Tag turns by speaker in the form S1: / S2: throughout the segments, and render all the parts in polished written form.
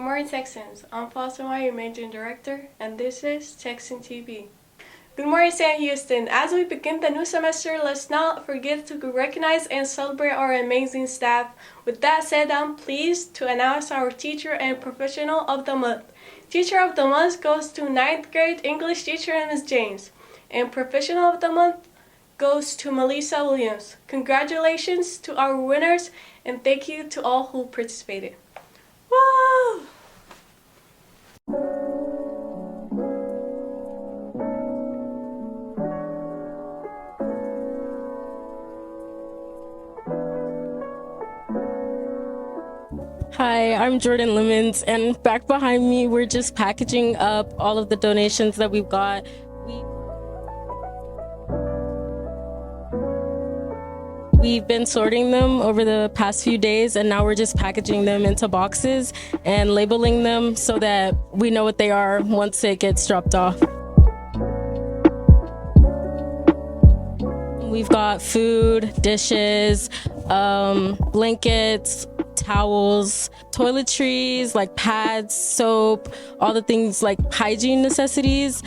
S1: morning, Texans. I'm Foster Meyer, Managing Director, and this is TexanTV. Good morning, St. Houston. As we begin the new semester, let's not forget to recognize and celebrate our amazing staff. With that said, I'm pleased to announce our Teacher and Professional of the Month. Teacher of the Month goes to 9th grade English teacher Ms. James, and Professional of the Month goes to Melissa Williams. Congratulations to our winners, and thank you to all who participated. Woo!
S2: Hi, I'm Jordan Lemons, and back behind me, we're just packaging up all of the donations that we've got. We've been sorting them over the past few days, and now we're just packaging them into boxes and labeling them so that we know what they are once it gets dropped off. We've got food, dishes, blankets, towels, toiletries, like pads, soap, all the things like hygiene necessities,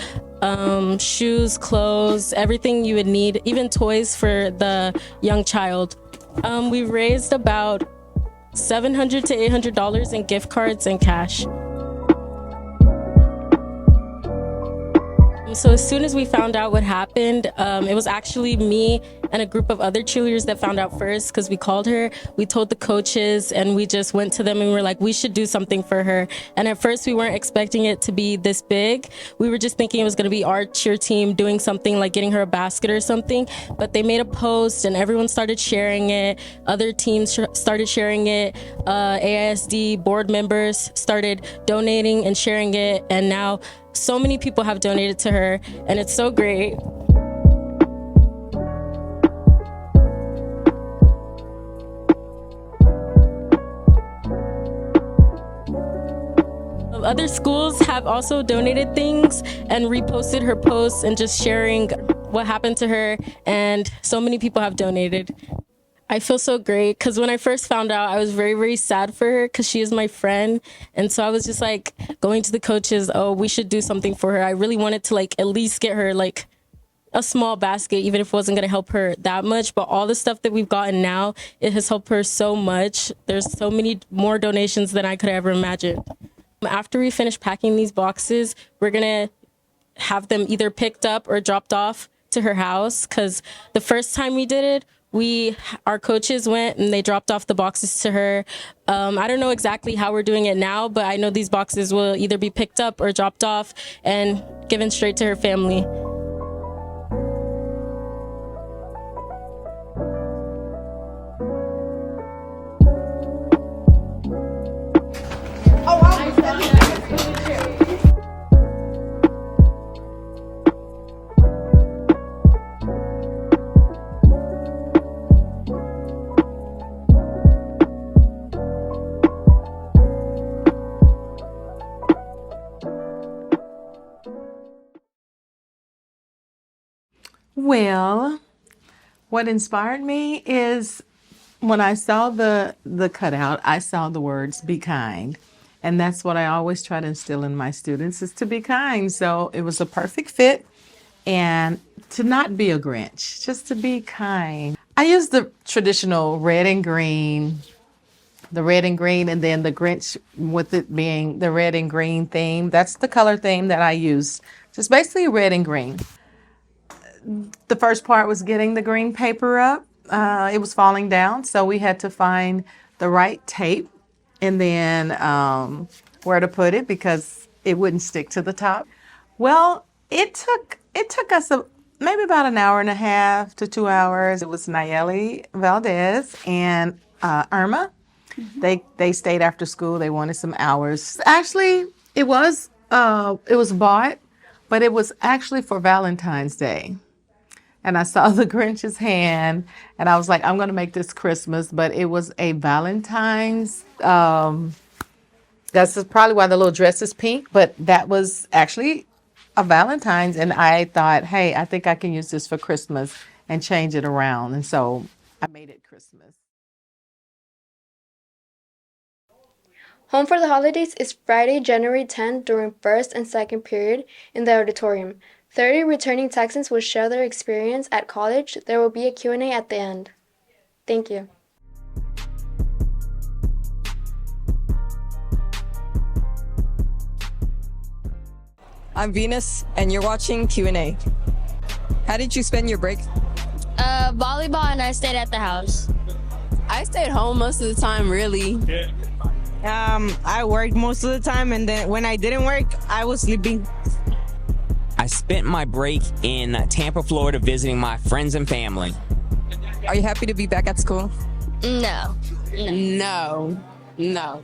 S2: shoes, clothes, everything you would need, even toys for the young child. We've raised about $700 to $800 in gift cards and cash. So as soon as we found out what happened, it was actually me and a group of other cheerleaders that found out first, because we called her, we told the coaches, and we just went to them and we were like, we should do something for her. And at first we weren't expecting it to be this big. We were just thinking it was going to be our cheer team doing something like getting her a basket or something, but they made a post and everyone started sharing it. Other teams started sharing it. AISD board members started donating and sharing it, and now so many people have donated to her, and it's so great. Other schools have also donated things and reposted her posts and just sharing what happened to her, and so many people have donated. I feel so great because when I first found out, I was very, very sad for her because she is my friend. And so I was just like going to the coaches, oh, we should do something for her. I really wanted to like at least get her like a small basket, even if it wasn't going to help her that much. But all the stuff that we've gotten now, it has helped her so much. There's so many more donations than I could ever imagine. After we finish packing these boxes, we're going to have them either picked up or dropped off to her house, because the first time we did it, our coaches went and they dropped off the boxes to her. I don't know exactly how we're doing it now, but I know these boxes will either be picked up or dropped off and given straight to her family.
S3: Well, what inspired me is when I saw the cutout, I saw the words "be kind." And that's what I always try to instill in my students, is to be kind. So it was a perfect fit, and to not be a Grinch, just to be kind. I used the traditional red and green, and then the Grinch with it being the red and green theme. That's the color theme that I used, just basically red and green. The first part was getting the green paper up. It was falling down, so we had to find the right tape and then where to put it because it wouldn't stick to the top. Well, it took us maybe about an hour and a half to 2 hours. It was Nayeli Valdez and Irma. They stayed after school. They wanted some hours. Actually, it was bought, but it was actually for Valentine's Day. And I saw the Grinch's hand, and I was like, I'm going to make this Christmas, but it was a Valentine's. That's probably why the little dress is pink, but that was actually a Valentine's. And I thought, hey, I think I can use this for Christmas and change it around. And so I made it Christmas.
S4: Home for the Holidays is Friday, January 10th during first and second period in the auditorium. 30 returning Texans will share their experience at college. There will be a Q&A at the end. Thank you.
S5: I'm Venus, and you're watching Q&A. How did you spend your break?
S6: Volleyball, and I stayed at the house.
S2: I stayed home most of the time, really.
S7: I worked most of the time, and then when I didn't work, I was sleeping.
S8: I spent my break in Tampa, Florida, visiting my friends and family.
S5: Are you happy to be back at school?
S6: No.
S2: No.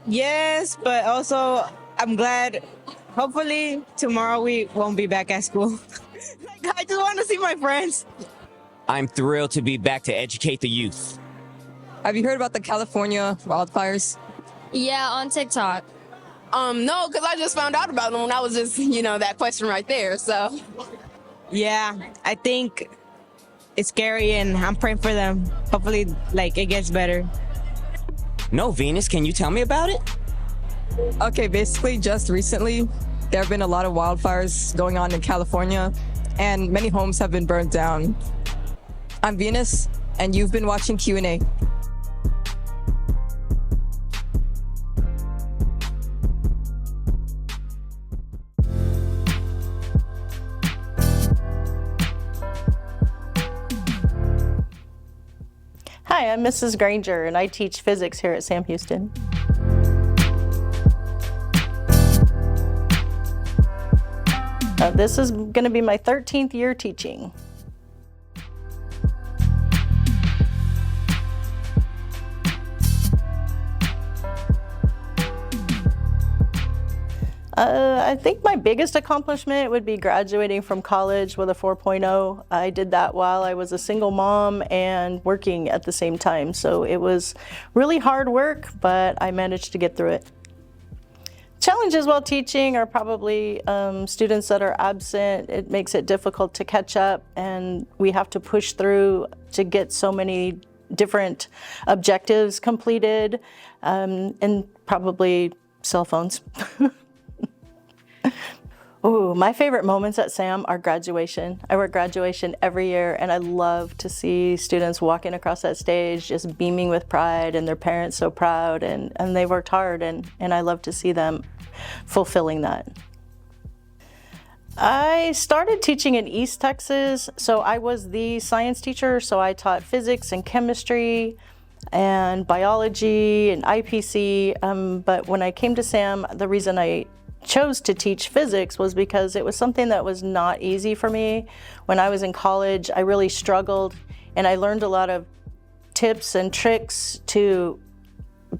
S7: Yes, but also I'm glad. Hopefully tomorrow we won't be back at school. Like, I just want to see my friends.
S8: I'm thrilled to be back to educate the youth.
S5: Have you heard about the California wildfires?
S6: Yeah, on TikTok.
S2: No, because I just found out about them when I was just, that question right there, so.
S7: Yeah, I think it's scary, and I'm praying for them. Hopefully, it gets better.
S8: No, Venus, can you tell me about it?
S5: Okay, basically just recently, there have been a lot of wildfires going on in California, and many homes have been burned down. I'm Venus, and you've been watching Q&A.
S9: Hi, I'm Mrs. Granger, and I teach physics here at Sam Houston. This is going to be my 13th year teaching. I think my biggest accomplishment would be graduating from college with a 4.0. I did that while I was a single mom and working at the same time. So it was really hard work, but I managed to get through it. Challenges while teaching are probably students that are absent. It makes it difficult to catch up, and we have to push through to get so many different objectives completed, and probably cell phones. Ooh, my favorite moments at Sam are graduation. I work graduation every year, and I love to see students walking across that stage just beaming with pride, and their parents so proud, and they worked hard, and I love to see them fulfilling that. I started teaching in East Texas, so I was the science teacher, so I taught physics and chemistry and biology and IPC, but when I came to Sam, the reason I chose to teach physics was because it was something that was not easy for me. When I was in college, I really struggled, and I learned a lot of tips and tricks to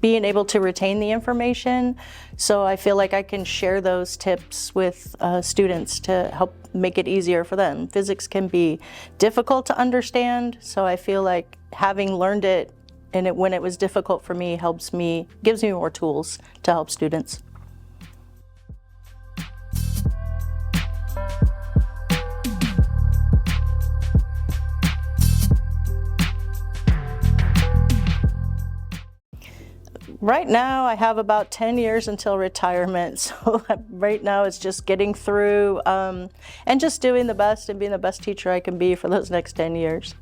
S9: being able to retain the information. So I feel like I can share those tips with students to help make it easier for them. Physics can be difficult to understand, so I feel like having learned it and when it was difficult for me gives me more tools to help students. Right now, I have about 10 years until retirement, so right now it's just getting through and just doing the best and being the best teacher I can be for those next 10 years.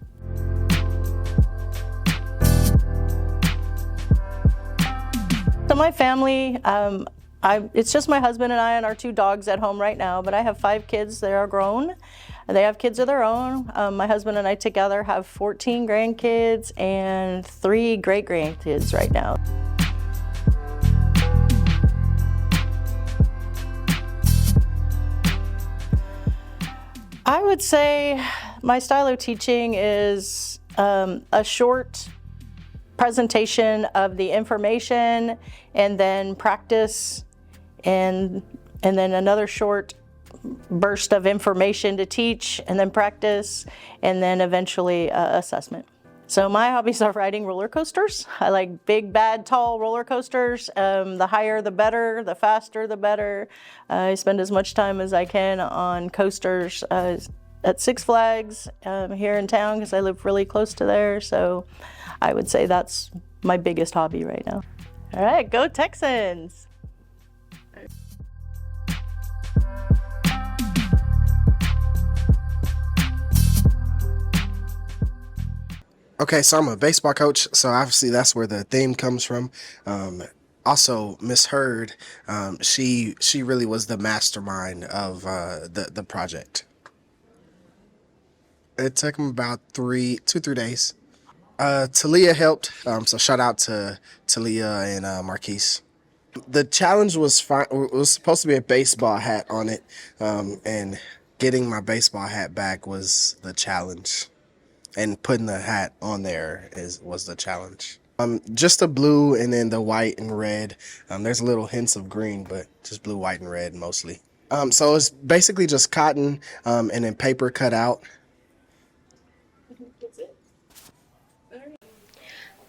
S9: So my family, it's just my husband and I and our 2 dogs at home right now, but I have 5 kids. They are grown. They have kids of their own. My husband and I together have 14 grandkids and 3 great-grandkids right now. I would say my style of teaching is a short presentation of the information, and then practice, and then another short burst of information to teach, and then practice, and then eventually assessment. So my hobbies are riding roller coasters. I like big, bad, tall roller coasters. The higher the better, the faster the better. I spend as much time as I can on coasters at Six Flags here in town because I live really close to there. So I would say that's my biggest hobby right now. All right, go Texans.
S10: Okay, so I'm a baseball coach, so obviously that's where the theme comes from. Also, Miss Heard, she really was the mastermind of the project. It took him about 3 days. Talia helped, so shout out to Talia and Marquise. The challenge was fine. It was supposed to be a baseball hat on it, and getting my baseball hat back was the challenge. And putting the hat on there was the challenge. Just the blue and then the white and red. There's little hints of green, but just blue, white, and red mostly. So it's basically just cotton and then paper cut out.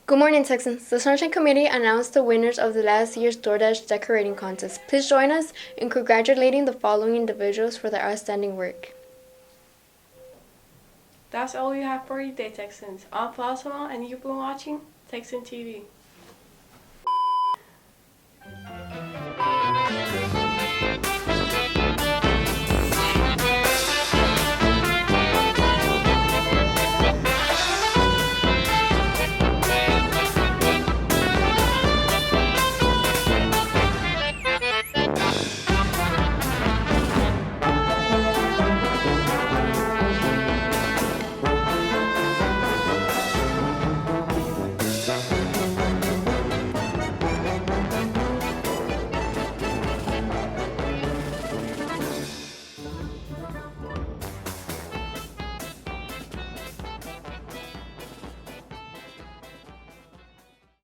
S4: Good morning, Texans. The Sunshine Committee announced the winners of the last year's DoorDash decorating contest. Please join us in congratulating the following individuals for their outstanding work.
S1: That's all we have for you today, Texans. I'm Fatima, and you've been watching Texan TV.